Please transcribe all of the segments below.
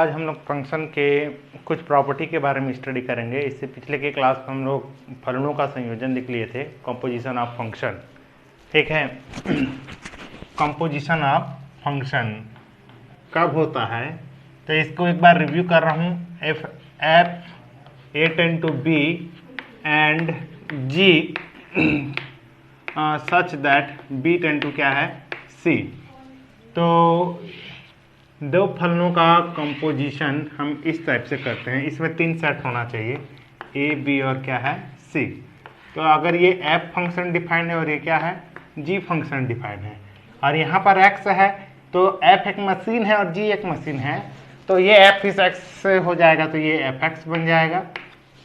आज हम लोग फंक्शन के कुछ प्रॉपर्टी के बारे में स्टडी करेंगे। इससे पिछले के क्लास में हम लोग फलनों का संयोजन लिख लिए थे, कंपोजिशन ऑफ फंक्शन। ठीक है, कंपोजिशन ऑफ फंक्शन कब होता है तो इसको एक बार रिव्यू कर रहा हूँ। F a tend to b and ji such that B tend to क्या है सी। तो दो फलनों का कंपोजिशन हम इस टाइप से करते हैं। इसमें तीन सेट होना चाहिए, ए बी और क्या है सी। तो अगर ये एफ फंक्शन डिफाइंड है और ये क्या है जी फंक्शन डिफाइंड है और यहाँ पर एक्स है, तो एफ एक मशीन है और जी एक मशीन है, तो ये एफ इस एक्स से हो जाएगा तो ये एफ एक्स बन जाएगा।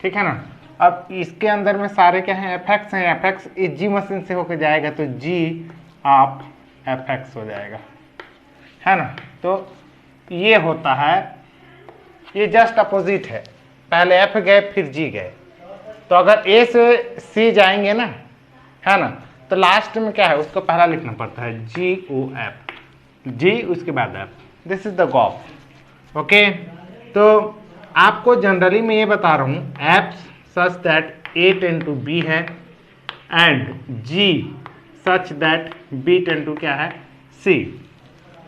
ठीक है ना। अब इसके अंदर में सारे क्या हैं एफ एक्स हैं, एफ एक्स इस जी मशीन से होकर जाएगा तो जी ऑफ एफ एक्स हो जाएगा, है ना। तो ये होता है, ये जस्ट अपोजिट है, पहले एफ गए फिर जी गए। तो अगर ए से सी जाएंगे ना, है ना, तो लास्ट में क्या है उसको पहला लिखना पड़ता है जी ओ एफ, जी उसके बाद F, this is the G O F. Okay, तो आपको जनरली मैं ये बता रहा हूँ F such that A tend to B है and ji such that B tend to क्या है सी।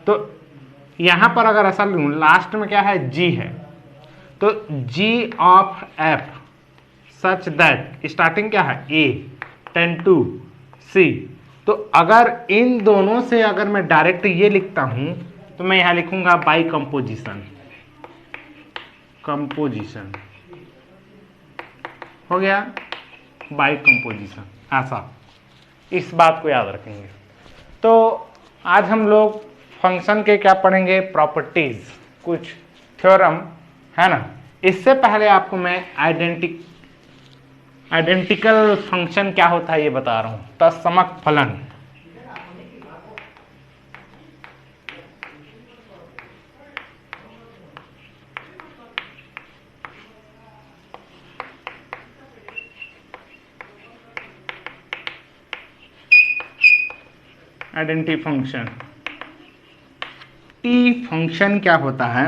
तो यहां पर अगर ऐसा लूं लास्ट में क्या है जी है, तो G of F such that starting क्या है ए टेंड टू सी। तो अगर इन दोनों से अगर मैं डायरेक्ट ये लिखता हूं तो मैं यहां लिखूंगा बाई कंपोजिशन, कंपोजिशन हो गया बाई कंपोजिशन, ऐसा। इस बात को याद रखेंगे। तो आज हम लोग फंक्शन के क्या पढ़ेंगे, प्रॉपर्टीज, कुछ थ्योरम, है ना। इससे पहले आपको मैं आइडेंटिकल फंक्शन क्या होता है ये बता रहा हूं, तत्समक फलन। आइडेंटिटी फंक्शन, टी फंक्शन क्या होता है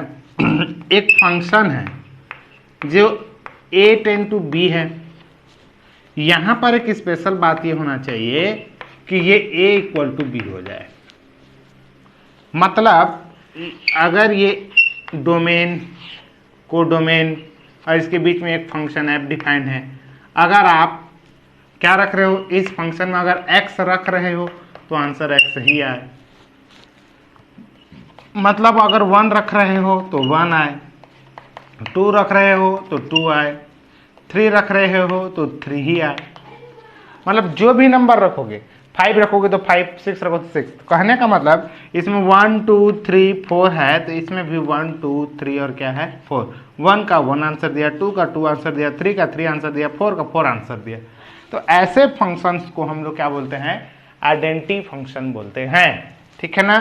एक फंक्शन है जो ए टेंड टू बी है। यहां पर एक स्पेशल बात ये होना चाहिए कि ये ए इक्वल टू बी हो जाए। मतलब अगर ये डोमेन को डोमेन और इसके बीच में एक फंक्शन एफ डिफाइंड है, अगर आप क्या रख रहे हो इस फंक्शन में, अगर एक्स रख रहे हो तो आंसर एक्स ही आए। मतलब अगर 1 रख रहे हो तो 1 आए, 2 रख रहे हो तो 2 आए, 3 रख रहे हो तो 3 ही आए। मतलब जो भी नंबर रखोगे, 5 रखोगे तो 5, 6 रखोगे तो 6। तो कहने का मतलब इसमें 1 2 3 4 है, तो इसमें भी 1 2 3 और क्या है 4। 1 का 1 आंसर दिया, 2 का 2 आंसर दिया, 3 का 3 आंसर दिया, 4 का 4 आंसर दिया। तो ऐसे फंक्शंस को हम लोग क्या बोलते हैं, आइडेंटिटी फंक्शन बोलते हैं। ठीक है ना।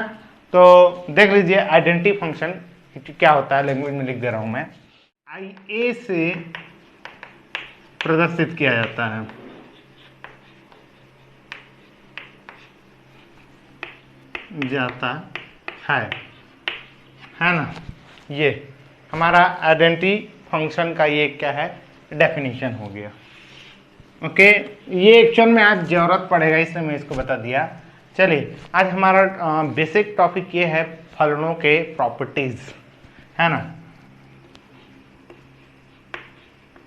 तो देख लीजिए आइडेंटिटी फंक्शन क्या होता है, लैंग्वेज में लिख दे रहा हूं मैं। आई ए से प्रदर्शित किया जाता है, है ना। ये हमारा आइडेंटिटी फंक्शन का ये क्या है डेफिनेशन हो गया। ओके, ये एक्चुअल में आज जरूरत पड़ेगा इसलिए मैं इसको बता दिया। चलिए आज हमारा बेसिक टॉपिक ये है फलनों के प्रॉपर्टीज, है ना,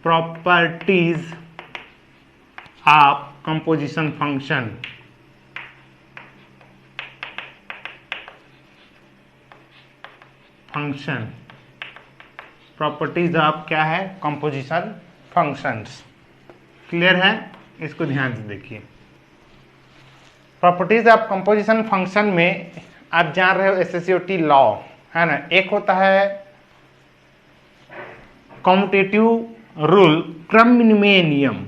properties of composition function. Function properties of क्या है कंपोजिशन फंक्शंस। क्लियर है, इसको ध्यान से देखिए। प्रॉपर्टीज ऑफ कंपोजिशन फंक्शन में आप जान रहे हो एसोसिएटिव लॉ, है ना। एक होता है कम्यूटेटिव रूल, क्रम विनिमय नियम,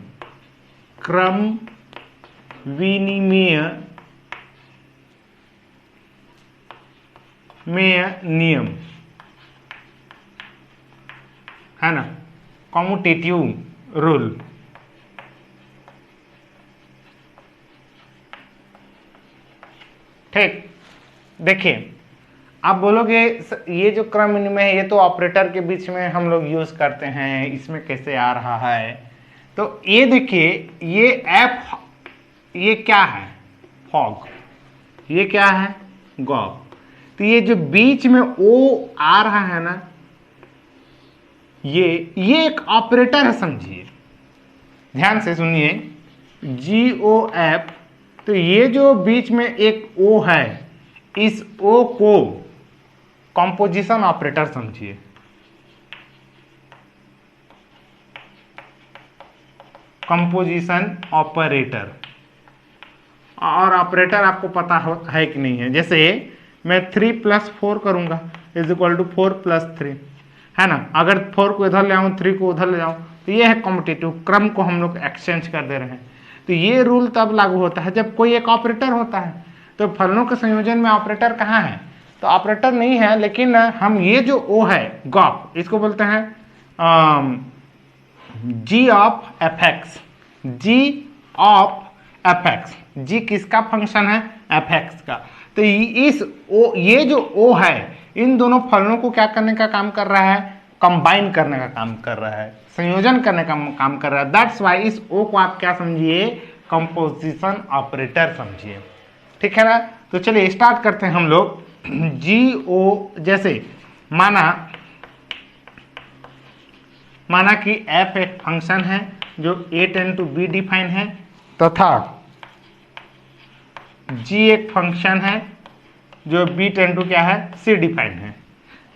क्रम विनिमय नियम, है ना, कम्यूटेटिव रूल। ठीक, देखिए आप बोलोगे ये जो क्रम विनिमय है ये तो ऑपरेटर के बीच में हम लोग यूज करते हैं, इसमें कैसे आ रहा है? तो ये देखिए, ये एफ, ये क्या है? फॉग। ये क्या है? गॉग। तो ये जो बीच में ओ आ रहा है ना, ये एक ऑपरेटर है, समझिए, ध्यान से सुनिए, GOF। तो ये जो बीच में एक ओ है, इस ओ को कंपोजिशन ऑपरेटर समझिए। कंपोजिशन ऑपरेटर, और ऑपरेटर आपको पता है कि नहीं है? जैसे मैं 3 + 4 करूंगा इज इक्वल टू 4 + 3, है ना? अगर 4 को इधर ले आऊं, 3 को उधर ले जाऊं, तो ये है कॉम्पिटिटिव, क्रम को हम लोग एक्सचेंज कर दे रहे हैं। तो ये रूल तब लागू होता है जब कोई एक ऑपरेटर होता है। तो फलनों के संयोजन में ऑपरेटर कहाँ है? तो ऑपरेटर नहीं है, लेकिन हम ये जो ओ है गॉफ, इसको बोलते हैं G of fx। G of fx, G किसका फंक्शन है? fx का। तो इस ओ, ये जो ओ है, इन दोनों फलनों को क्या करने का काम कर रहा है? कंबाइन करने का काम कर रहा है, संयोजन करने का काम कर रहा है। दैट्स वाई इस ओ को आप क्या समझिए? कंपोजिशन ऑपरेटर समझिए। ठीक है ना? तो चलिए स्टार्ट करते हैं हम लोग। GO, जैसे माना कि f एक फंक्शन है जो a tend to b define है, तथा g एक फंक्शन है जो b टेंड टू क्या है? c डिफाइन है।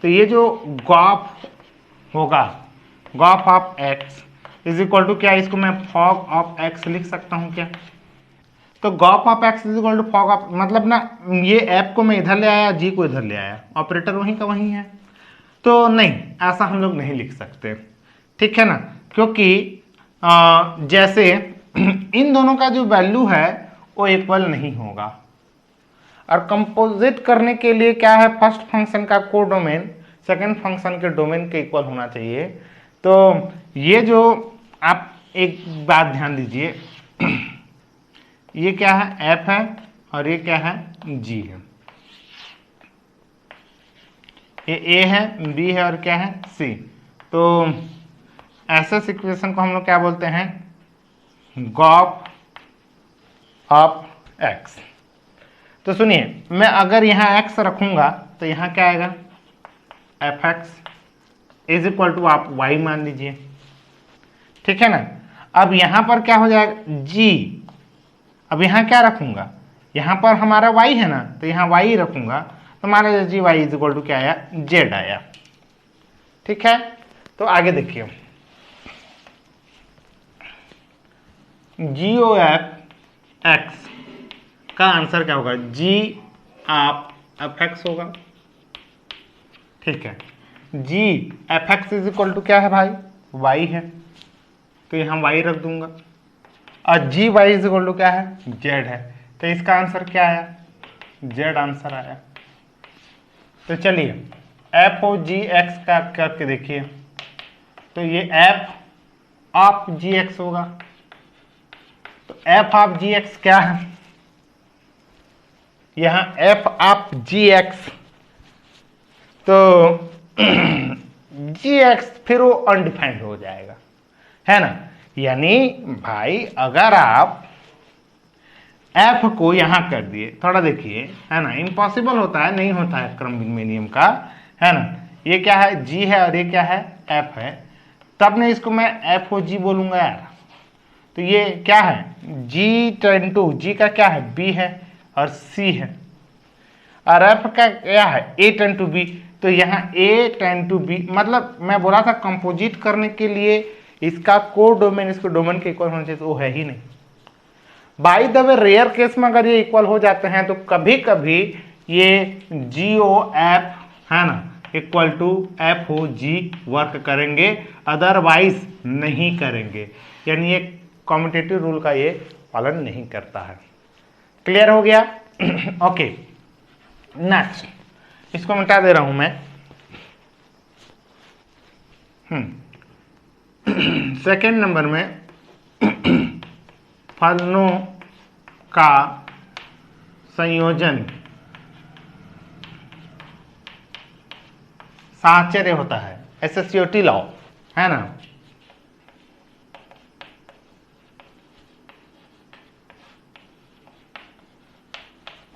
तो ये जो गॉफ होगा, gof of x is equal to क्या? इसको मैं फॉग ऑफ x लिख सकता हूं क्या? तो gof of x is equal to fog of, मतलब ना, ये f को मैं इधर ले आया, g को इधर ले आया, ऑपरेटर वहीं का वहीं है। तो नहीं, ऐसा हम लोग नहीं लिख सकते, ठीक है ना? क्योंकि जैसे इन दोनों का जो वैल्यू है वो इक्वल नहीं होगा, और कंपोजिट करने के लिए क्या है? फर्स्ट फंक्शन का कोडोमेन सेकंड फंक्शन के डोमेन के इक्वल होना चाहिए। तो ये जो आप एक बात ध्यान दीजिए, ये क्या है? f है, और ये क्या है? g है। ये a है, b है, और क्या है? c। तो ऐसे इक्वेशन को हम लोग क्या बोलते हैं? Gauff of x। तो सुनिए, मैं अगर यहाँ x रखूंगा तो यहाँ क्या आएगा? fx इज इक्वल टू आप y मान लीजिए, ठीक है ना? अब यहां पर क्या हो जाएगा? g। अब यहाँ क्या रखूंगा? यहाँ पर हमारा y है ना, तो यहाँ y रखूंगा, तो हमारा g y is equal to क्या आया? z आया, ठीक है? तो आगे देखिए, GOF x का आंसर क्या होगा? G ऑफ fx होगा, ठीक है? G fx is equal to क्या है भाई? y है, तो यहाँ y रख दूंगा, और G y is equal to क्या है? z है। तो इसका आंसर क्या आया? z आंसर आया। तो चलिए f ऑफ जी एक्स का करके देखिए, तो ये f ऑफ जी एक्स होगा। तो f ऑफ जी एक्स क्या है? यहां f ऑफ जी एक्स, तो जी एक्स फिर वो अनडिफाइंड हो जाएगा, है ना? यानी भाई अगर आप f को यहां कर दिए, थोड़ा देखिए, है ना, इम्पॉसिबल होता है, नहीं होता है क्रम विनिमय नियम का, है ना? ये क्या है? g है, और ये क्या है? f है। तब ने इसको मैं f ओ g बोलूंगा यार। तो ये क्या है? g टेंड टू, g का क्या है? b है, और c है, और f का क्या है? a tend to b। तो यहाँ a टेंड टू b, मतलब मैं बोला था कंपोजिट करने के लिए इसका को डोमेन इसको डोमेन के इक्वल होना चाहिए, तो वो है ही नहीं। By the way rare case में अगर ये इक्वल हो जाते हैं तो कभी कभी ये GOF, है ना, इक्वल टू FOG वर्क करेंगे, अदरवाइज नहीं करेंगे। यानी ये कॉम्यूटेटिव रूल का ये पालन नहीं करता है। क्लियर हो गया? ओके, नेक्स्ट इसको मिटा दे रहा हूं मैं। सेकेंड नंबर में फलनों का संयोजन साहचर्य होता है, एसोसिएटिव लॉ है ना।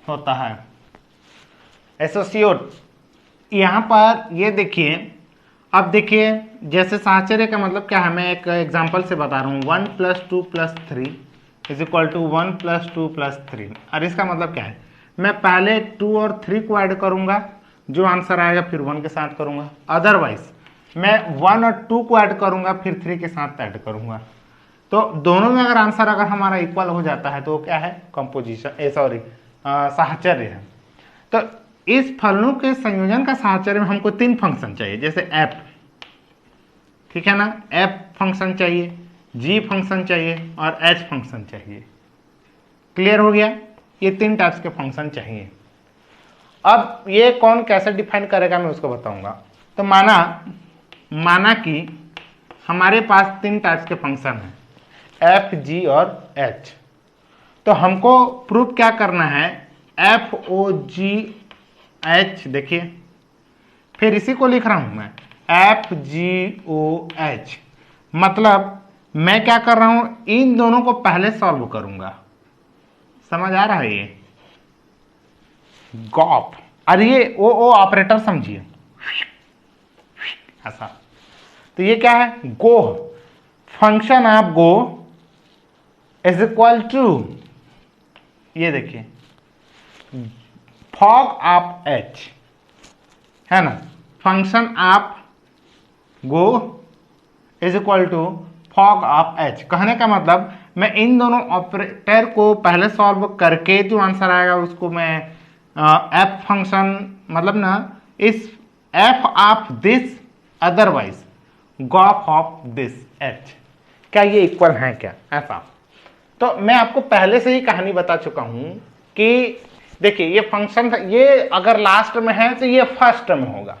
होता है एसोसिएट। यहां पर ये देखिए, अब देखिए जैसे साहचर्य का मतलब क्या है, मैं एक एग्जांपल से बता रहा हूँ। 1 + 2 + 3 = 1 + 2 + 3। और इसका मतलब क्या है, मैं पहले 2 और 3 को ऐड करूंगा, जो आंसर आएगा फिर 1 के साथ करूंगा। अदरवाइज मैं 1 और 2 को ऐड करूंगा फिर 3 के साथ ऐड करूंगा। तो दोनों में अगर आंसर अगर हमारा इक्वल हो जाता है तो क्या है, कंपोजिशन, सॉरी साहचर्य है। तो इस फलनों के संयोजन का साहचर्य में हमको 3 फंक्शन चाहिए, जैसे एफ, ठीक है ना, एफ फंक्शन चाहिए, जी फंक्शन चाहिए और एच फंक्शन चाहिए। क्लियर हो गया, ये 3 टाइप्स के फंक्शन चाहिए। अब ये कौन कैसे डिफाइन करेगा मैं उसको बताऊंगा। तो माना कि हमारे पास 3 टाइप्स के फंक्शन हैं, एफ, जी और एच। तो हमको प्रूफ क्या करना है, एफ ओ जी एच, देखिए फिर इसी को लिख रहा हूं मैं, एफ जी ओ एच। मतलब मैं क्या कर रहा हूं, इन दोनों को पहले सॉल्व करूंगा। समझ आ रहा है ये गॉप, और ये ओ ऑपरेटर समझिए ऐसा। तो ये क्या है, G O, function of G O is equal to, ये देखिए फॉग ऑफ एच, है ना, function of G O is equal to fog of H. कहने का मतलब मैं इन दोनों ऑपरेटर को पहले सॉल्व करके जो आंसर आएगा उसको मैं एफ फंक्शन, मतलब ना इस F of this otherwise Gauff of this H, क्या ये इक्वल है क्या, ऐसा। तो मैं आपको पहले से ही कहानी बता चुका हूं कि देखिए ये फंक्शन, ये अगर लास्ट में है तो ये फर्स्ट में होगा,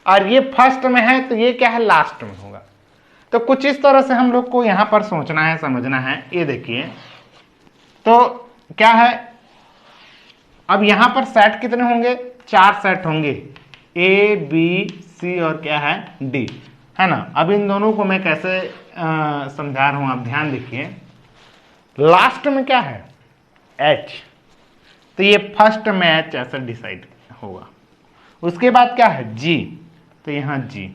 और ये फर्स्ट में है तो ये क्या है, लास्ट में होगा। तो कुछ इस तरह से हम लोग को यहां पर सोचना है, समझना है। ये देखिए तो क्या है, अब यहां पर सेट कितने होंगे, 4 सेट होंगे, ए बी सी और क्या है, डी, है ना। अब इन दोनों को मैं कैसे समझा रहा हूं, आप ध्यान देखिए। लास्ट में क्या है, एच, तो ये फर्स्ट में एच ऐसा डिसाइड होगा। उसके बाद क्या है, जी, तो यहां जी।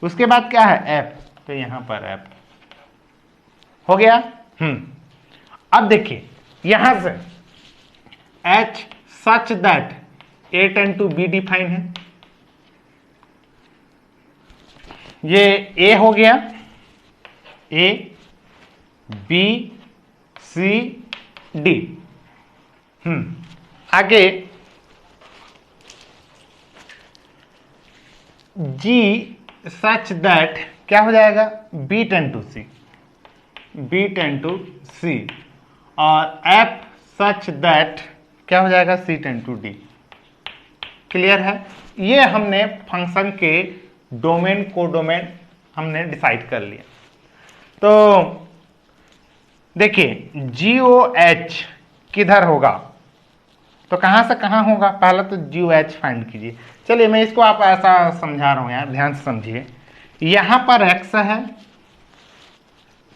उसके बाद क्या है, एफ, तो यहां पर एफ हो गया। अब देखिए यहां से h such that A tend to b define है, ये ए हो गया, ए बी सी डी। आगे जी सच दैट क्या हो जाएगा, B tend to C, B tend to C, और एफ सच दैट क्या हो जाएगा, C tend to D. Clear है, ये हमने फंक्शन के डोमेन को डोमेन हमने डिसाइड कर लिया। तो देखिए जी ओ एच किधर होगा, तो कहां से कहां होगा, पहले तो जी ओ एच फाइंड कीजिए। चलिए मैं इसको आप ऐसा समझा रहा हूं यार, ध्यान से समझिए। यहां पर एक्स है,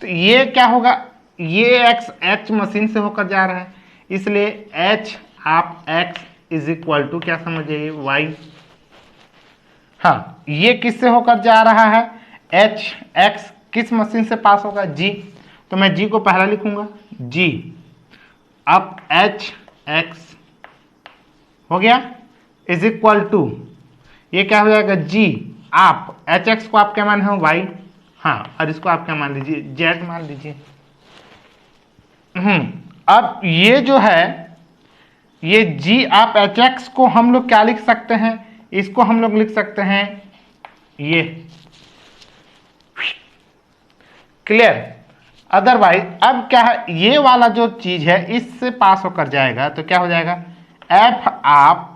तो ये क्या होगा, ये एक्स एच मशीन से होकर जा रहा है, इसलिए h of x is equal to क्या समझिए, वाई। हाँ, ये किससे होकर जा रहा है, एच एक्स किस मशीन से पास होगा, जी, तो मैं जी को पहला लिखूंगा, जी अब एच एक्स हो गया इज इक्वल टू, ये क्या हो जाएगा, जी आप एच एक्स को आप क्या मान है, वाई, हाँ, और इसको आप क्या मान लीजिए, जेड मान लीजिए। अब ये जो है, ये जी आप एच एक्स को हम लोग क्या लिख सकते हैं, इसको हम लोग लिख सकते हैं ये, क्लियर। अदरवाइज अब क्या है, ये वाला जो चीज है इससे पास होकर जाएगा तो क्या हो जाएगा, एफ आप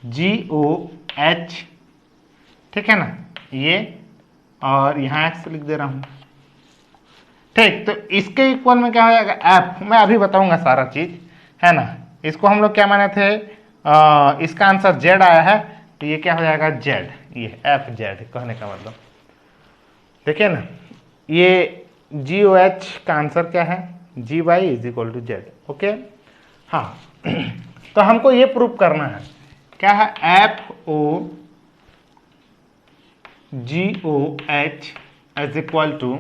जी ओ एच, ठीक है ना, ये, और यहां एक्स लिख दे रहा हूं, ठीक। तो इसके इक्वल में क्या हो जाएगा, एफ, मैं अभी बताऊंगा सारा चीज, है ना। इसको हम लोग क्या माने थे, इसका आंसर जेड आया है, तो ये क्या हो जाएगा जेड, ये एफ जेड कहने का मतलब। देखिए ना, ये जी ओ एच का आंसर क्या है, G Y is equal to Z. Okay, हाँ तो हमको ये प्रूव करना है, क्या है, F O G O H is equal to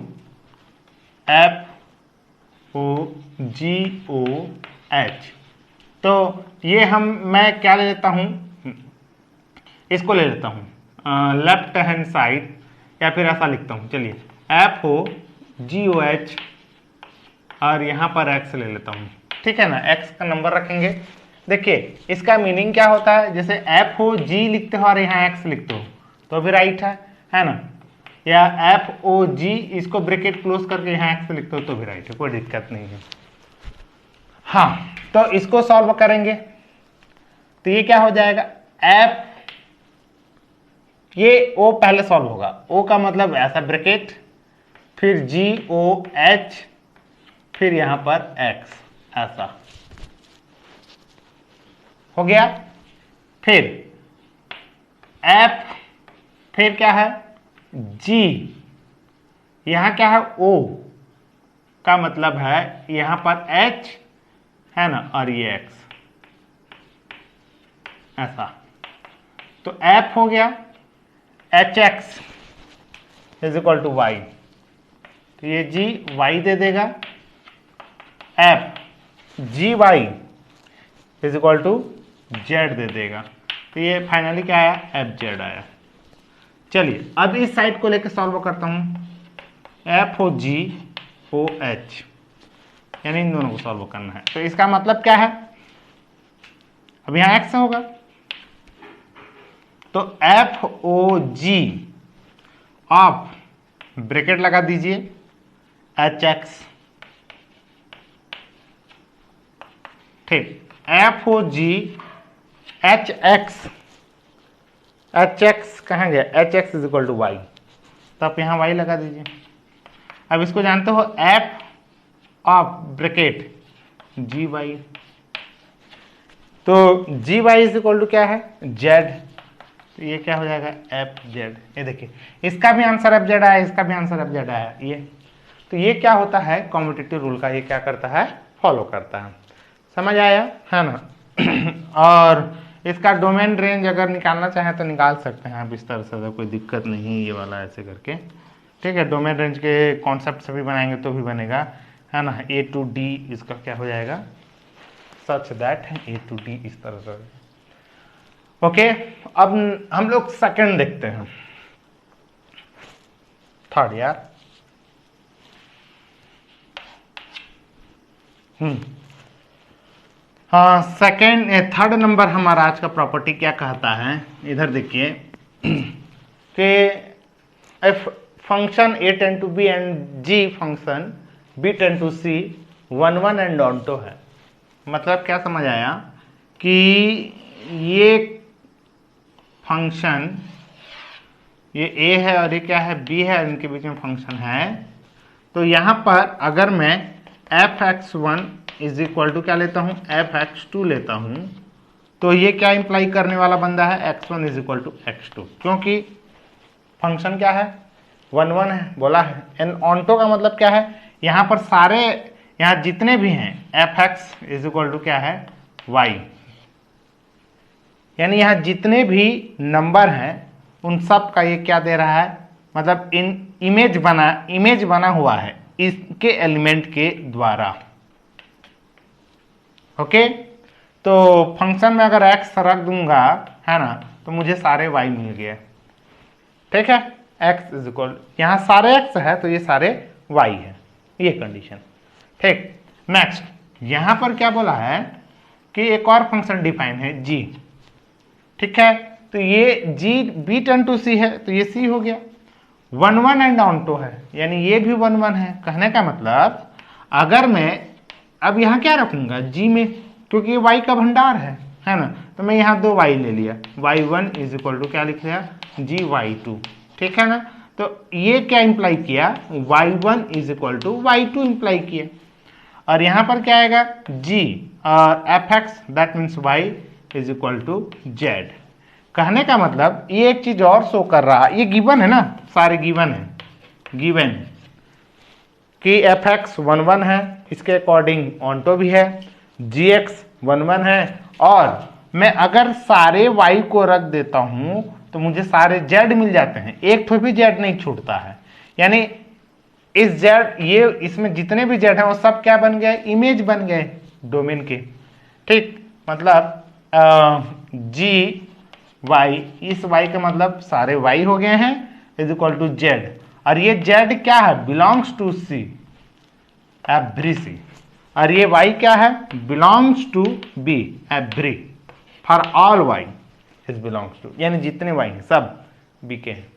F O G O H. तो ये मैं क्या ले लेता हूं, इसको ले लेता हूं लेफ्ट हैंड साइड, या फिर ऐसा लिखता हूं, चलिए F O G O H और यहां पर एक्स ले लेता हूं, ठीक है ना, एक्स का नंबर रखेंगे। देखिए इसका मीनिंग क्या होता है, जैसे एफ ओ जी लिखते हो और यहाँ एक्स लिखते हो तो भी राइट है ना, या एफ ओ जी इसको ब्रैकेट क्लोज करके यहाँ एक्स लिखते हो तो भी राइट है, कोई दिक्कत नहीं है। हाँ तो इसको सॉल्व करेंगे तो ये क्या हो जाएगा, एफ, ये ओ पहले सॉल्व होगा, ओ का मतलब ऐसा ब्रैकेट, फिर जी ओ एच, फिर यहां पर एक्स, ऐसा हो गया। फिर एफ, फिर क्या है जी, यहां क्या है ओ का मतलब है यहां पर एच है ना, और ये एक्स, ऐसा, तो एफ हो गया H x is equal to Y, तो ये जी वाई दे देगा, F G Y is equal to Z दे देगा, तो ये फाइनली क्या आया, एफ जेड आया। चलिए अब इस साइड को लेकर सॉल्व करता हूं, F O G O H, यानी इन दोनों को सॉल्व करना है, तो इसका मतलब क्या है, अब यहां एक्स होगा, तो एफ ओ जी, आप ब्रैकेट लगा दीजिए एच एक्स, ठीक, एफ ओ g h x, h x कहाँ गया, H x is equal to Y, तो आप यहां वाई लगा दीजिए। अब इसको जानते हो f of bracket g y, तो g Y is equal to क्या है, जेड, तो ये क्या हो जाएगा एफ जेड। ये देखिए इसका भी आंसर एफ जेड आया, इसका भी आंसर एफ जेड आया, ये तो ये क्या होता है, कॉम्पिटिटिव रूल का ये क्या करता है, फॉलो करता है, समझ आया है ना। और इसका डोमेन रेंज अगर निकालना चाहें तो निकाल सकते हैं आप इस तरह से, कोई दिक्कत नहीं, ये वाला ऐसे करके, ठीक है, डोमेन रेंज के कॉन्सेप्ट से भी बनाएंगे तो भी बनेगा, है ना, ए टू डी इसका क्या हो जाएगा, such that a to d इस तरह से। ओके, अब हम लोग सेकंड देखते हैं, थर्ड यार, हाँ सेकेंड थर्ड नंबर हमारा आज का प्रॉपर्टी क्या कहता है, इधर देखिए कि if function a tend to b and g function b tend to c 1 1 and onto है, मतलब क्या समझ आया कि ये फंक्शन, ये a है और ये क्या है b है, इनके बीच में फंक्शन है, तो यहां पर अगर मैं f(x1) इज इक्वल टू क्या लेता हूं, f(x2) लेता हूं, तो ये क्या इंप्लाई करने वाला बंदा है, x1 is equal to x2, क्योंकि फंक्शन क्या है 1 1 है बोला है, एंड ऑन्टो का मतलब क्या है, यहां पर सारे, यहां जितने भी हैं f(x) इज इक्वल टू क्या है y, यानी यहां जितने भी नंबर हैं उन सब का ये क्या दे रहा है, मतलब इन इमेज बना हुआ है इसके एलिमेंट के द्वारा। ओके, तो फंक्शन में अगर x रख दूंगा है ना, तो मुझे सारे y मिल गए, ठीक है, x इज इक्वल, यहाँ सारे x है तो ये सारे y है, ये कंडीशन, ठीक। नेक्स्ट यहां पर क्या बोला है कि एक और फंक्शन डिफाइन है g, ठीक है, तो ये g b tend to c है, तो ये c हो गया, 1 1 एंड ऑन्टो है, यानी ये भी 1 1 है, कहने का मतलब अगर मैं अब यहाँ क्या रखूंगा g में, क्योंकि ये y का भंडार है ना, तो मैं यहाँ 2 y ले लिया, y1 इज इक्वल टू क्या लिख लिया, g y2, ठीक है ना, तो ये क्या इंप्लाई किया, y1 is equal to y2 imply किया, और यहाँ पर क्या आएगा g और fx that means y is equal to z. कहने का मतलब ये एक चीज और शो कर रहा है, ये गिवन है ना, सारे गिवन है, गिवन कि एफ एक्स 1 1 है, इसके अकॉर्डिंग ऑन्टो भी है, जी एक्स 1 1 है, और मैं अगर सारे y को रख देता हूं तो मुझे सारे z मिल जाते हैं, एक तो भी z नहीं छूटता है। यानी इस z, ये इसमें जितने भी z हैं वो सब क्या बन गए, इमेज बन गए डोमेन के। ठीक, मतलब जी वाई, इस y का मतलब सारे y हो गए हैं इज इक्वल टू जेड, और ये z क्या है, belongs to c, every c, और ये y क्या है, belongs to b, every, for all y is belongs to, यानी जितने y हैं सब बी के हैं।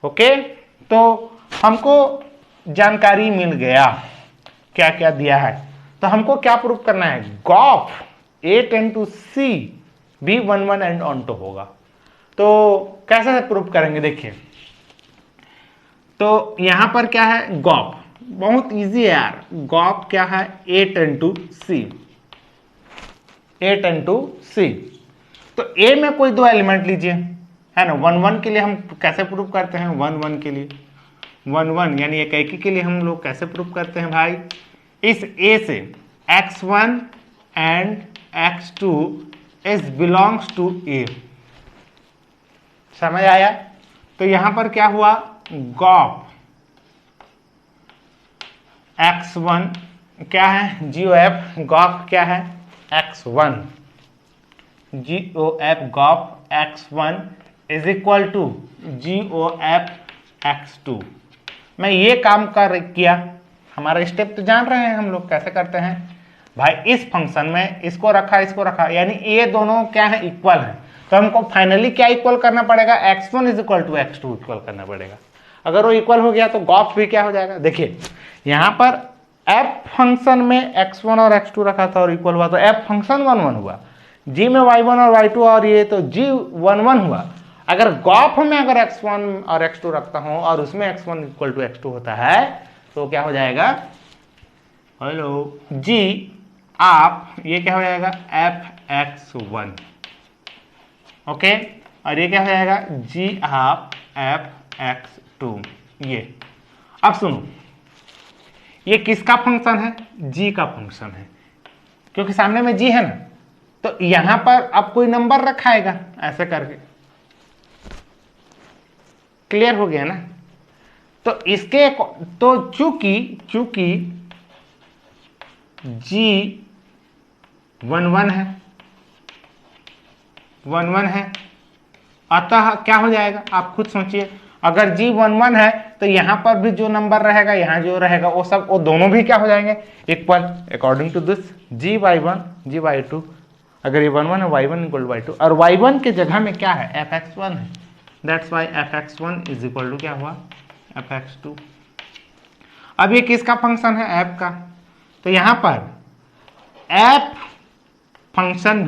ओके, तो हमको जानकारी मिल गया क्या क्या दिया है। तो हमको क्या प्रूफ करना है, गॉफ ए टेंड टू सी भी 1 1 एंड ऑन्टो होगा। तो कैसे प्रूफ करेंगे, देखिए, तो यहां पर क्या है, गॉफ बहुत इजी है यार, गॉफ क्या है, A tend to C, A tend to C. तो ए में कोई दो एलिमेंट लीजिए, है ना, 1 1 के लिए हम कैसे प्रूफ करते हैं, 1 1 के लिए 1 1 यानी एक के लिए हम लोग कैसे प्रूफ करते हैं भाई, इस ए से x1 and x2 is belongs to A, समझ आया। तो यहां पर क्या हुआ, गॉफ x1 क्या है, GOF गॉफ क्या है, x1, GOF gof x1 is equal to GOF x2। मैं ये काम किया, हमारा स्टेप तो जान रहे हैं हम लोग कैसे करते हैं भाई, इस फंक्शन में इसको रखा, यानी ये दोनों क्या है, इक्वल है, तो हमको फाइनली क्या इक्वल करना पड़ेगा, x1 is equal to x2 equal करना पड़ेगा। अगर वो इक्वल हो गया तो गॉफ भी क्या हो जाएगा, देखिए यहां पर f फंक्शन में x1 और x2 रखा था और इक्वल हुआ, तो f फंक्शन 1 1 हुआ, g में y1 और y2 और ये तो g 1 1 हुआ। अगर गॉफ में अगर x1 और x2 रखता हूं और उसमें x1 इक्वल टू x2 होता है तो क्या हो जाएगा, हेलो g आप ये क्या हो जाएगा, fx1, ओके, और ये क्या हो जाएगा, g आप fx2। ये अब सुनो, ये किसका फंक्शन है, g का फंक्शन है, क्योंकि सामने में g है ना, तो यहां पर अब कोई नंबर रखाएगा ऐसे करके, क्लियर हो गया ना। तो इसके तो चूंकि g 1 1 है, 1 1 है, अतः क्या हो जाएगा, आप खुद सोचिए, अगर g 1 1 है तो यहां पर भी जो नंबर रहेगा, यहां जो रहेगा वो सब, वो दोनों भी क्या हो जाएंगे, equal, according to this g y1 g y2, अगर ये 1 1 है y1 इक्वल टू y2, और y1 के जगह में क्या है, fx1 है, that's why fx1 is equal to क्या हुआ, fx2। अब ये किसका फंक्शन है, f का, तो यहां पर f फंक्शन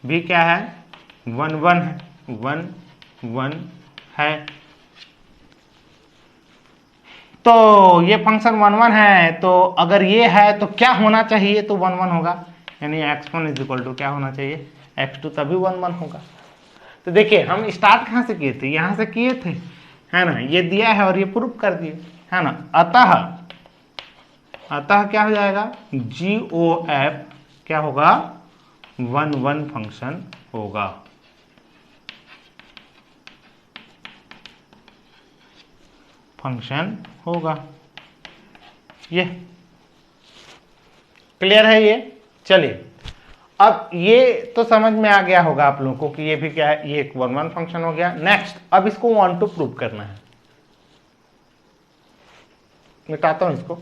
भी क्या है, 1 1 है, 1 1 है। तो ये फंक्शन 1 1 है, तो अगर ये है तो क्या होना चाहिए, तो 1 1 होगा, यानी x1 इज इक्वल टू क्या होना चाहिए, x2, तभी 1 1 होगा। तो देखिए हम स्टार्ट कहां से किए थे, यहां से किए थे, है ना, ये दिया है और ये प्रूफ कर दिए, है ना। अतः क्या हो जाएगा, GOF क्या होगा, 1 1 फंक्शन होगा। ये क्लियर है ये। चलिए अब ये तो समझ में आ गया होगा आप लोगों को कि ये भी क्या है, ये एक 1 1 फंक्शन हो गया। नेक्स्ट अब इसको वांट टू प्रूव करना है, मिटाता हूं इसको,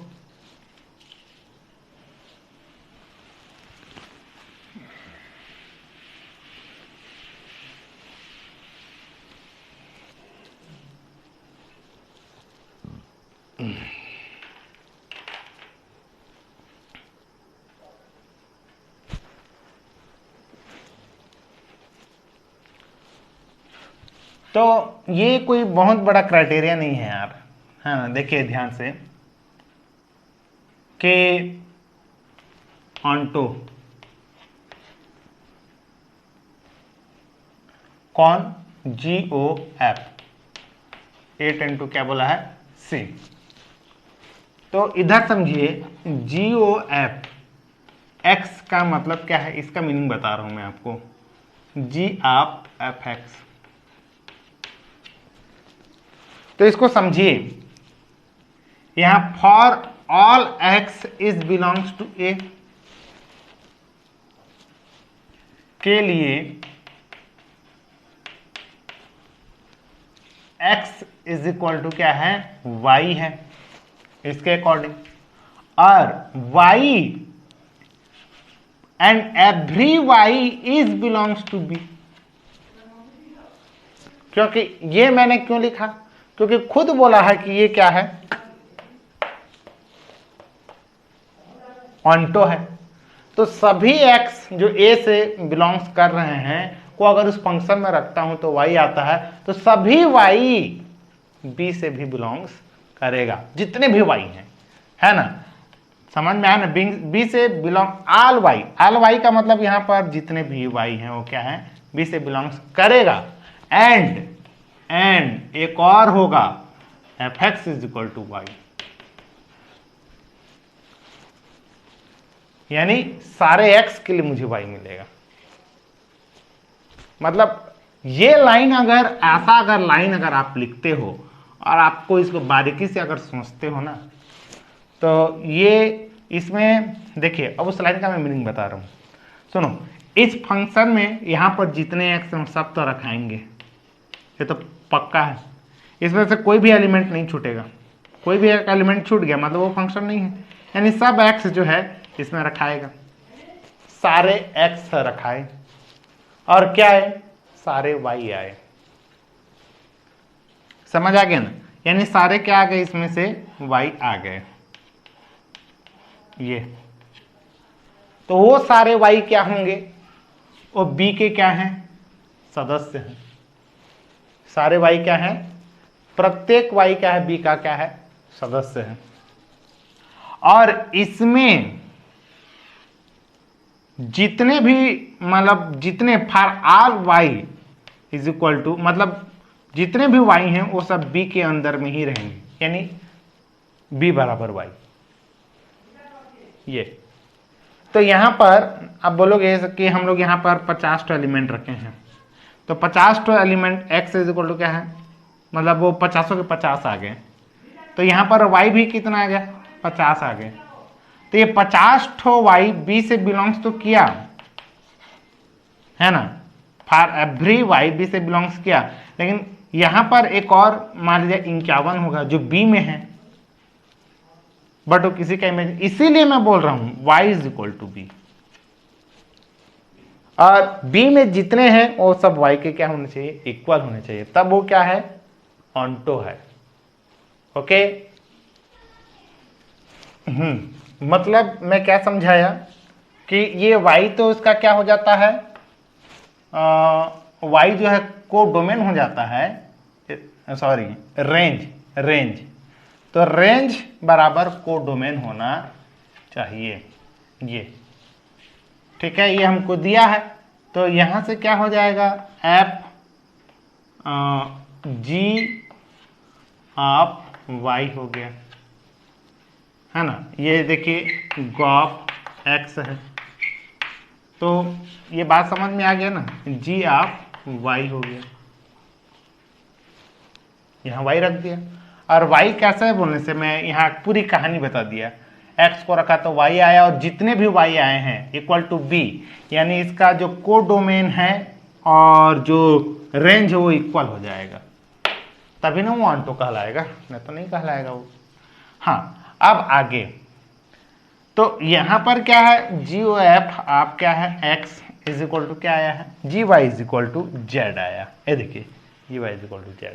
तो ये कोई बहुत बड़ा क्राइटेरिया नहीं है यार, है ना। देखिए ध्यान से कि ऑन्टो। कौन? GOF। A टेंड टू क्या बोला है? C। तो इधर समझिए GOF, X का मतलब क्या है, इसका मीनिंग बता रहा हूं मैं आपको। G of FX। तो इसको समझिए, यहां for all X is belongs to A के लिए X इज इक्वल टू क्या है? Y है इसके अकॉर्डिंग। और Y and every Y is belongs to B। क्योंकि ये मैंने क्यों लिखा? क्योंकि खुद बोला है कि ये क्या है? ऑन्टो है। तो सभी X जो A से बिलोंग्स कर रहे हैं को अगर उस फंक्शन में रखता हूं तो Y आता है, तो सभी Y B से भी बिलोंग्स करेगा, जितने भी Y हैं, है ना? समझ में आया ना? B से बिलोंग ऑल Y का मतलब यहां पर जितने भी Y हैं वो क्या है? B से बिलोंग्स करेगा। एंड एक और होगा, fx is equal to Y। यानी सारे X के लिए मुझे Y मिलेगा। मतलब ये लाइन अगर लाइन अगर आप लिखते हो और आपको इसको बारीकी से अगर सोचते हो ना, तो ये इसमें देखिए, अब उस लाइन का मैं मीनिंग बता रहा हूं। सुनो, इस फंक्शन में यहां पर जितने X हम सब तो रखाएंगे, ये तो पक्का है। इसमें से कोई भी एलिमेंट नहीं छूटेगा। कोई भी एक एलिमेंट छूट गया मतलब वो फंक्शन नहीं है। यानी सब X जो है इसमें रखाएगा, सारे X रखाए, और क्या है? सारे Y आए। समझ आ गया ना? यानी सारे क्या आ गए? इसमें से Y आ गए। ये तो वो सारे Y क्या होंगे? वो B के क्या हैं? सदस्य हैं। सारे Y क्या हैं? प्रत्येक Y क्या है? B का क्या है? सदस्य है। और इसमें जितने भी मतलब जितने for all Y is equal to, मतलब जितने भी Y हैं वो सब B के अंदर में ही रहेंगे। यानी B बराबर Y। ये तो यहां पर अब बोलोगे कि हम लोग यहां पर 50 एलिमेंट रखे हैं, तो 50 element X is equal to क्या है? मतलब वो 50 के 50 आ गए। तो यहां पर Y भी कितना आ गया? 50 आ गए। तो ये 50 Y B से बिलोंग्स तो किया है ना? फॉर एवरी Y B से बिलोंग्स किया, लेकिन यहां पर एक और मान लीजिए 51 होगा जो B में है, बट वो किसी का इमेज, इसीलिए मैं बोल रहा हूं Y is equal to B। और B में जितने हैं वो सब Y के क्या होने चाहिए? इक्वल होने चाहिए, तब वो क्या है? ऑन्टो है। ओके। मतलब मैं क्या समझाया कि ये Y तो इसका क्या हो जाता है? Y जो है को डोमेन हो जाता है, सॉरी रेंज। तो रेंज बराबर को डोमेन होना चाहिए। ये ठीक है, ये हमको दिया है। तो यहां से क्या हो जाएगा? F G ऑफ Y हो गया, है ना? ये देखिए गॉफ X है। तो ये बात समझ में आ गया ना? G ऑफ Y हो गया, यहां Y रख दिया। और Y कैसे है बोलने से मैं यहाँ पूरी कहानी बता दिया। X को रखा तो Y आया, और जितने भी Y आए हैं इक्वल टू B, यानी इसका जो को डोमेन है और जो रेंज है वो इक्वल हो जाएगा, तभी ना वो ऑन्टो कहलाएगा, नहीं तो नहीं कहलाएगा वो। हाँ, अब आगे तो यहां पर क्या है? GOF आप क्या है? X इज इक्वल टू क्या आया है? GY is equal to Z आया। ये देखिए GY is equal to Z।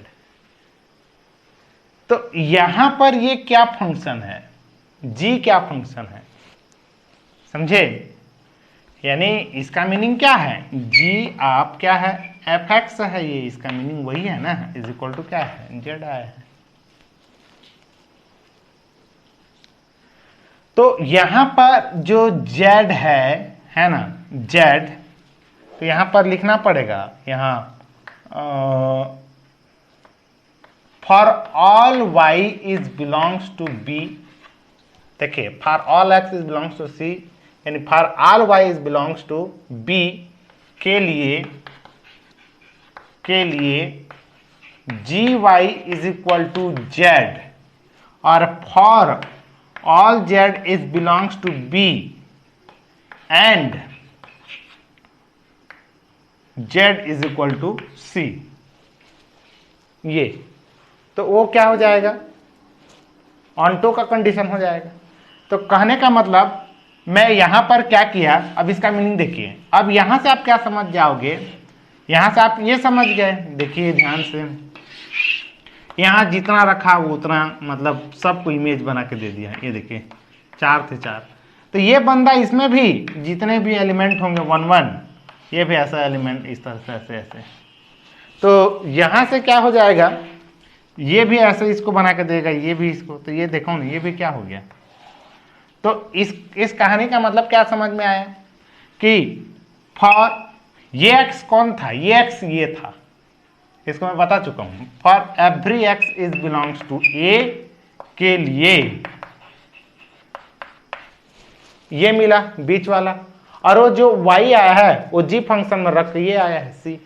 तो यहां पर ये क्या फंक्शन है? G क्या फंक्शन है? समझे? यानी इसका मीनिंग क्या है? G आप क्या है? FX है। ये इसका मीनिंग वही है ना, इज इक्वल टू क्या है? Z आया है। तो यहां पर जो z है ना, z, तो यहां पर लिखना पड़ेगा, यहां for all y is belongs to b, देखिए for all x is belongs to c, यानी for all y is belongs to b के लिए gy is equal to z, और for all z is belongs to b and z is equal to c, ये तो वो क्या हो जाएगा, ऑन्टो का कंडीशन हो जाएगा। तो कहने का मतलब मैं यहां पर क्या किया, अब इसका मीनिंग देखिए, अब यहां से आप क्या समझ जाओगे, यहां से आप ये समझ गए, देखिए ध्यान से, यहां जितना रखा वो उतना, मतलब सबको इमेज बना के दे दिया, ये देखिए 4 थे 4, तो ये बंदा इसमें भी जितने भी एलिमेंट होंगे 1 1, ये भी ऐसा एलिमेंट इस तरह से ऐसे ऐसे, तो यहां से क्या हो जाएगा, ये भी ऐसे इसको बना के देगा, ये भी इसको, तो ये देखो ना, ये भी क्या हो गया। तो इस कहानी का मतलब क्या समझ में आया कि फॉर ये x कौन था, ये x ये था, इसको मैं बता चुका हूं, for every x is belongs to a के लिए ये मिला बीच वाला, और वो जो y आया है वो g फंक्शन में रख के ये आया है c।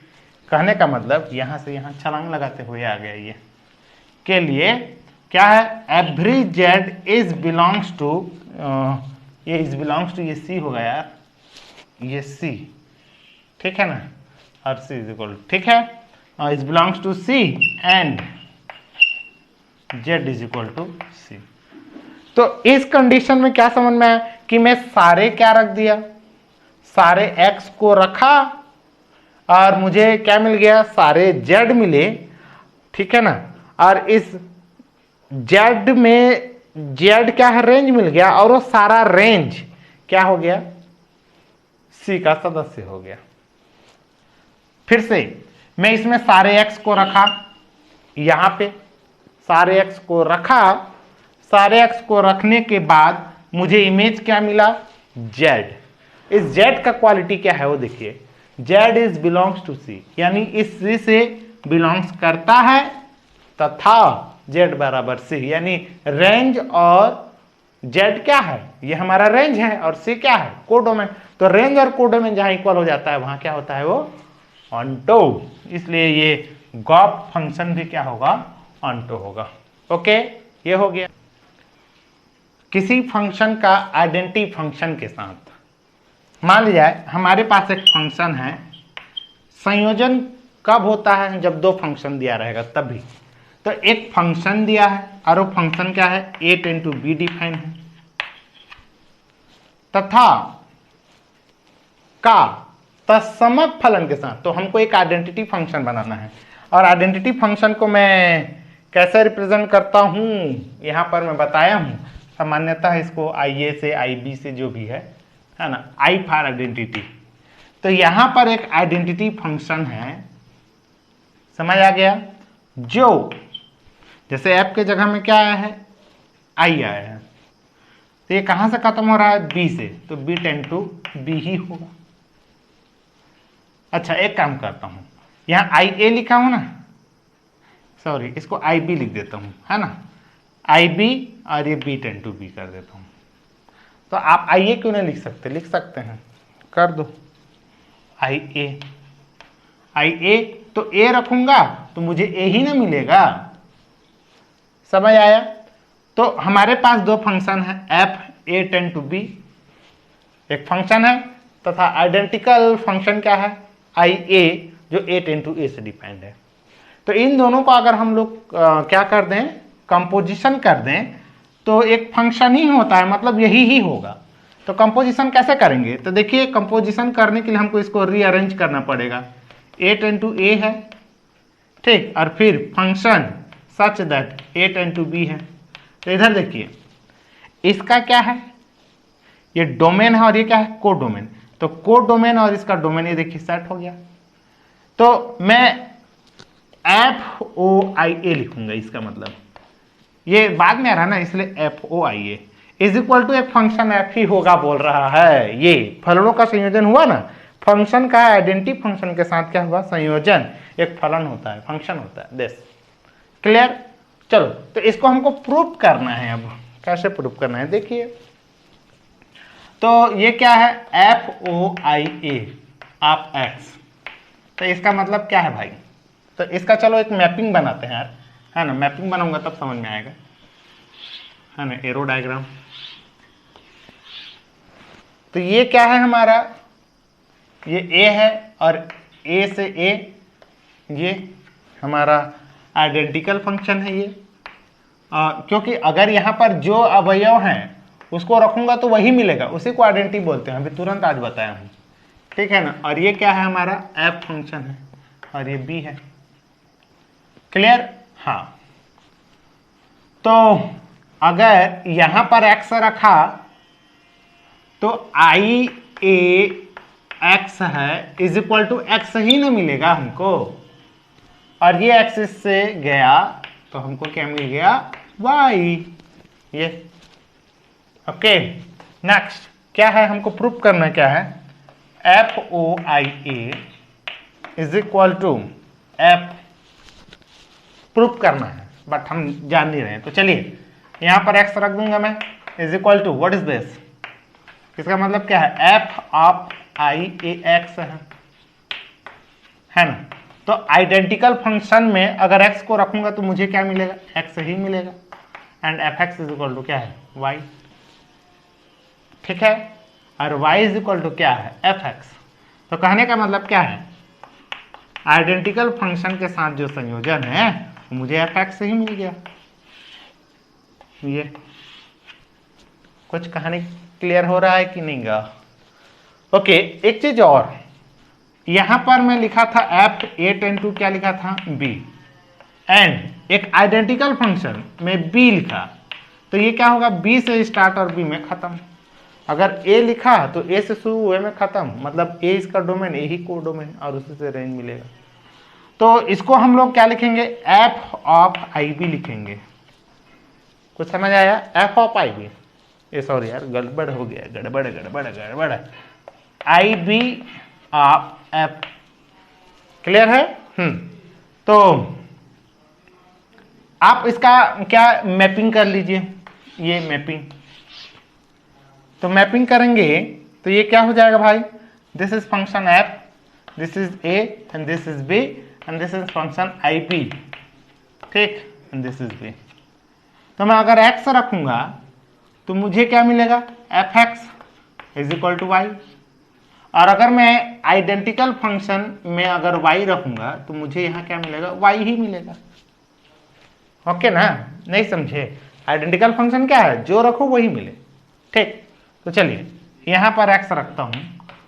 कहने का मतलब यहां से यहां छलांग लगाते हुए आ गया, ये के लिए क्या है, every z is belongs to, ये इज बिलोंग्स टू, ये c होगा यार, ये c, ठीक है ना, और c इज इक्वल, ठीक है, is belongs to c and z is equal to c। तो इस कंडीशन में क्या समझ में आया कि मैं सारे क्या रख दिया, सारे x को रखा और मुझे क्या मिल गया, सारे z मिले, ठीक है ना, और इस z में z क्या है, रेंज मिल गया, और वो सारा रेंज क्या हो गया, c का सदस्य हो गया। फिर से मैं इसमें सारे x को रखा, यहां पे सारे x को रखा, सारे x को रखने के बाद मुझे इमेज क्या मिला, z। इस z का क्वालिटी क्या है वो देखिए, z is belongs to c, यानी इस c से बिलोंग्स करता है तथा z बराबर c, यानी रेंज और z क्या है, ये हमारा रेंज है, और c क्या है, कोडोमेन। तो रेंज और कोडोमेन जहां इक्वल हो जाता है वहां क्या होता है, वो ऑन्टो, इसलिए ये गॉप फंक्शन भी क्या होगा, ऑन्टो होगा। ओके, ये हो गया। किसी फंक्शन का आइडेंटिटी फंक्शन के साथ, मान लिया हमारे पास एक फंक्शन है, संयोजन कब होता है, जब दो फंक्शन दिया रहेगा तभी। तो एक फंक्शन दिया है और वो फंक्शन क्या है, a tend to b define है, तथा का तत्समक फलन के साथ। तो हमको एक आइडेंटिटी फंक्शन बनाना है, और आइडेंटिटी फंक्शन को मैं कैसे रिप्रेजेंट करता हूं, यहां पर मैं बताया हूं, सामान्यतः इसको IA से IB से जो भी है ना, I फॉर आइडेंटिटी। तो यहां पर एक आइडेंटिटी फंक्शन है, समझ आ गया, जो जैसे ऐप के जगह में क्या आया है, I आया है, तो ये कहां से खत्म हो रहा है, B से, तो B टेंड टू B ही होगा। अच्छा, एक काम करता हूं, यहां IA लिखा हूं ना, सॉरी इसको IB लिख देता हूं, है ना, IB, और ये B टेंड टू B कर देता हूं। तो आप IA क्यों नहीं लिख सकते, लिख सकते हैं, कर दो IA, तो A रखूंगा तो मुझे A ही ना मिलेगा, समझ आया। तो हमारे पास दो फंक्शन है, f a tend to b एक फंक्शन है, तथा आइडेंटिकल फंक्शन क्या है, IA, जो a टेंड टू a से डिपेंड है। तो इन दोनों को अगर हम लोग क्या कर दें, कंपोजिशन कर दें, तो एक फंक्शन ही होता है, मतलब यही ही होगा। तो कंपोजिशन कैसे करेंगे, तो देखिए कंपोजिशन करने के लिए हमको इसको रीअरेंज करना पड़ेगा, a टेंड टू a है, ठीक, और फिर function such that a tend to b है। तो इधर देखिए इसका क्या है, ये डोमेन है, और ये क्या है, को डोमेन। तो को डोमेन और इसका डोमेन ये देखिए सेट हो गया। तो मैं FOIA लिखूंगा, इसका मतलब ये बाद में आ रहा है ना, इसलिए FOIA, इज इक्वल टू एक फंक्शन एफ ही होगा बोल रहा है। ये फलनों का संयोजन हुआ ना, फंक्शन का आइडेंटिटी फंक्शन के साथ क्या हुआ, संयोजन, एक फलन होता है, फंक्शन होता है। This clear. चलो तो इसको हमको प्रूफ करना है। अब कैसे प्रूफ करना है देखिए, तो ये क्या है, F O I A of X. तो इसका मतलब क्या है भाई, तो इसका चलो एक मैपिंग बनाते हैं यार, है ना, मैपिंग बनाऊंगा तब समझ में आएगा, है ना, एरो डायग्राम। तो ये क्या है हमारा, ये ए है और ए से ए, ये हमारा आइडेंटिकल फंक्शन है ये। क्योंकि अगर यहाँ पर जो अवयव हैं उसको रखूंगा तो वही मिलेगा, उसी को आइडेंटिटी बोलते हैं, अभी तुरंत आज बताया हूँ, ठीक है ना। और ये क्या है हमारा, एफ फंक्शन है और ये बी है। क्लियर। हाँ, तो अगर यहां पर एक्स रखा तो आई ए एक्स है इज इक्वल टू एक्स ही ना मिलेगा हमको, और ये एक्सिस से गया तो हमको क्या मिल गया, वाई। ये ओके। नेक्स्ट क्या है, हमको प्रूफ करना क्या है, F O I A is equal to F, proof करना है बट हम जान नहीं रहे हैं। तो चलिए यहां पर एक्स रख दूंगा मैं, is equal to what is this, इसका मतलब क्या है, F of I A X है ना। तो आइडेंटिकल फंक्शन में अगर एक्स को रखूंगा तो मुझे क्या मिलेगा, एक्स ही मिलेगा, and F X is equal to क्या है, वाई। ठीक है, और y इज इक्वल टू क्या है, एफ एक्स। तो कहने का मतलब क्या है, आइडेंटिकल फंक्शन के साथ जो संयोजन है तो मुझे एफ एक्स ही मिल गया। ये कुछ कहानी क्लियर हो रहा है कि नहीं गा। ओके, एक चीज और, यहां पर मैं लिखा था एफ ए टेन टू क्या लिखा था, बी, एंड एक आइडेंटिकल फंक्शन में बी लिखा, तो ये क्या होगा, बी से स्टार्ट और बी में खत्म। अगर ए लिखा तो ए से शुरू हुए में खत्म, मतलब ए इसका डोमेन, ए ही को डोमेन, और उसी से रेंज मिलेगा। तो इसको हम लोग क्या लिखेंगे, एफ ऑफ आई बी लिखेंगे। कुछ समझ आया, एफ ऑफ आई बी, ये सॉरी यार गड़बड़ हो गया, गड़बड़ गड़बड़ गड़बड़, आई बी ऑफ एफ। क्लियर है। तो आप इसका क्या मैपिंग कर लीजिए, ये मैपिंग, तो मैपिंग करेंगे तो ये क्या हो जाएगा भाई, this is function F, this is A and this is B and this is function I B, ठीक, एंड दिस इज बी। तो मैं अगर एक्स रखूंगा तो मुझे क्या मिलेगा, F X is equal to Y, और अगर मैं आइडेंटिकल फंक्शन में अगर वाई रखूंगा तो मुझे यहां क्या मिलेगा, वाई ही मिलेगा। ओके ना, नहीं समझे, आइडेंटिकल फंक्शन क्या है, जो रखो वही मिले। ठीक, तो चलिए यहां पर एक्स रखता हूं,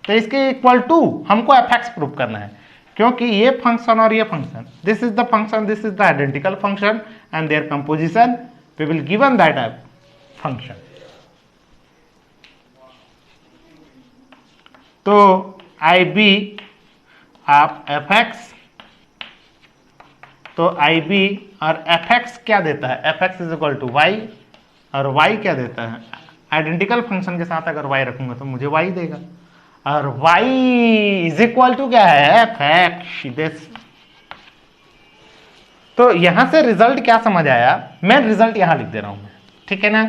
तो इसके इक्वल टू हमको एफ एक्स प्रूव करना है, क्योंकि ये फंक्शन और ये function, this is the function, this is the identical function and their composition we will given that function. तो I B of F X, तो आई बी और एफ एक्स क्या देता है, F X is equal to Y, और Y क्या देता है, आइडेंटिकल फंक्शन के साथ अगर y रखूंगा तो मुझे y देगा, और y इज इक्वल टू क्या है, एफ एक्स। तो यहां से रिजल्ट क्या समझ आया, मैं रिजल्ट यहां लिख दे रहा हूं, ठीक है ना,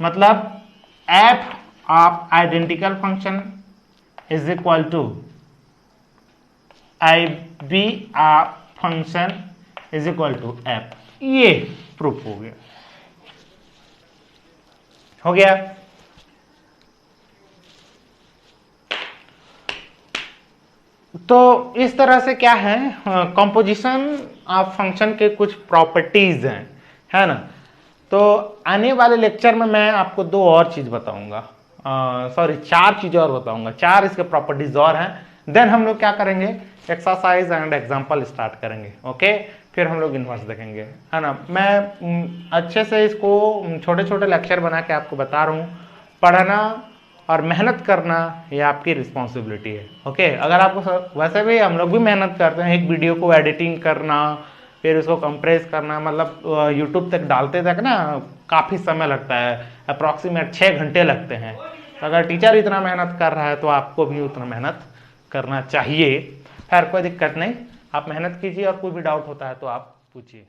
मतलब F of identical function is equal to I B of function is equal to F. ये प्रूफ हो गया, हो गया। तो इस तरह से क्या है, कंपोजिशन ऑफ फंक्शन के कुछ प्रॉपर्टीज हैं, है ना। तो आने वाले लेक्चर में मैं आपको दो और चीज बताऊंगा, सॉरी चार चीजें और बताऊंगा, चार इसके प्रॉपर्टीज और हैं। देन हम लोग क्या करेंगे, एक्सरसाइज एंड एग्जांपल स्टार्ट करेंगे। ओके, फिर हम लोग इन्वर्स देखेंगे, है ना। मैं अच्छे से इसको छोटे छोटे लेक्चर बना के आपको बता रहा हूँ, पढ़ना और मेहनत करना ये आपकी रिस्पॉन्सिबिलिटी है। ओके, अगर आपको वैसे भी हम लोग भी मेहनत करते हैं, एक वीडियो को एडिटिंग करना, फिर उसको कंप्रेस करना, मतलब यूट्यूब तक डालते तक ना काफ़ी समय लगता है, अप्रॉक्सीमेट 6 घंटे लगते हैं। अगर टीचर इतना मेहनत कर रहा है तो आपको भी उतना मेहनत करना चाहिए। खैर कोई दिक्कत नहीं, आप मेहनत कीजिए और कोई भी डाउट होता है तो आप पूछिए।